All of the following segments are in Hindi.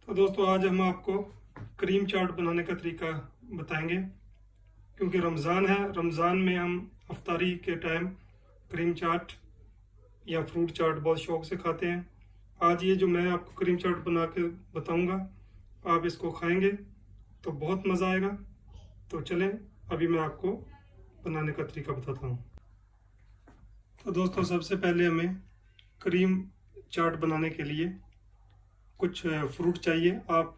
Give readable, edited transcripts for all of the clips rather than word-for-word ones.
तो दोस्तों आज हम आपको क्रीम चाट बनाने का तरीका बताएंगे। क्योंकि रमज़ान है, रमज़ान में हम अफ्तारी के टाइम क्रीम चाट या फ्रूट चाट बहुत शौक से खाते हैं। आज ये जो मैं आपको क्रीम चाट बना के बताऊंगा, आप इसको खाएंगे तो बहुत मज़ा आएगा। तो चलें अभी मैं आपको बनाने का तरीका बताता हूँ। तो दोस्तों सबसे पहले हमें क्रीम चाट बनाने के लिए कुछ फ्रूट चाहिए। आप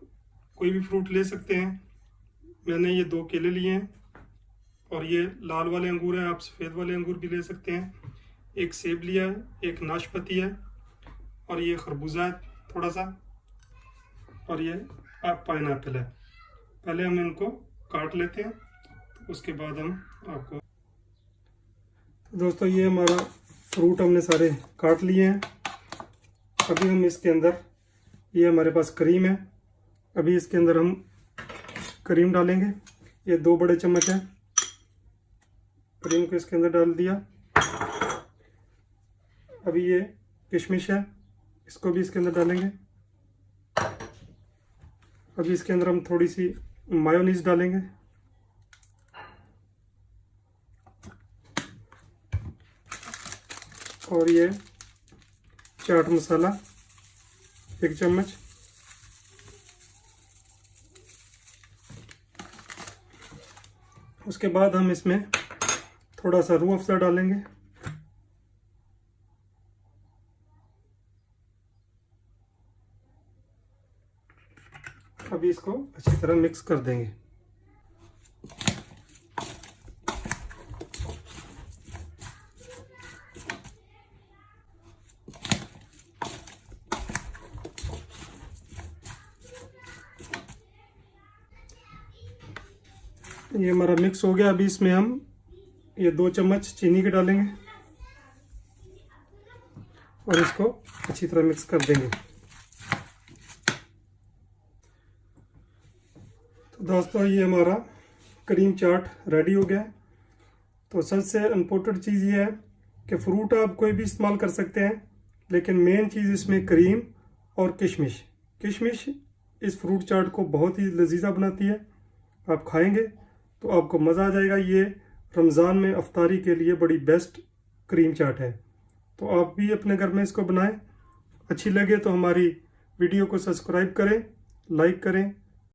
कोई भी फ्रूट ले सकते हैं। मैंने ये 2 केले लिए हैं और ये लाल वाले अंगूर हैं, आप सफ़ेद वाले अंगूर भी ले सकते हैं। एक सेब लिया है, एक नाशपाती है और ये खरबूजा है थोड़ा सा, और ये पाइनएप्पल है। पहले हम इनको काट लेते हैं, तो उसके बाद हम आपको। तो दोस्तों ये हमारा फ्रूट हमने सारे काट लिए हैं। अभी हम इसके अंदर, ये हमारे पास क्रीम है, अभी इसके अंदर हम क्रीम डालेंगे। ये 2 बड़े चम्मच है, क्रीम को इसके अंदर डाल दिया। अभी ये किशमिश है, इसको भी इसके अंदर डालेंगे। अभी इसके अंदर हम थोड़ी सी मायोनीज डालेंगे। और ये चाट मसाला 1 चम्मच। उसके बाद हम इसमें थोड़ा सा रूह अफ़ज़ा डालेंगे। अभी इसको अच्छी तरह मिक्स कर देंगे। ये हमारा मिक्स हो गया। अभी इसमें हम ये 2 चम्मच चीनी के डालेंगे और इसको अच्छी तरह मिक्स कर देंगे। तो दोस्तों ये हमारा क्रीम चाट रेडी हो गया है। तो सबसे इम्पोर्टेंट चीज़ ये है कि फ्रूट आप कोई भी इस्तेमाल कर सकते हैं, लेकिन मेन चीज़ इसमें क्रीम और किशमिश। किशमिश इस फ्रूट चाट को बहुत ही लजीजा बनाती है। आप खाएंगे तो आपको मज़ा आ जाएगा। ये रमज़ान में अफ्तारी के लिए बड़ी बेस्ट क्रीम चाट है। तो आप भी अपने घर में इसको बनाएं। अच्छी लगे तो हमारी वीडियो को सब्सक्राइब करें, लाइक करें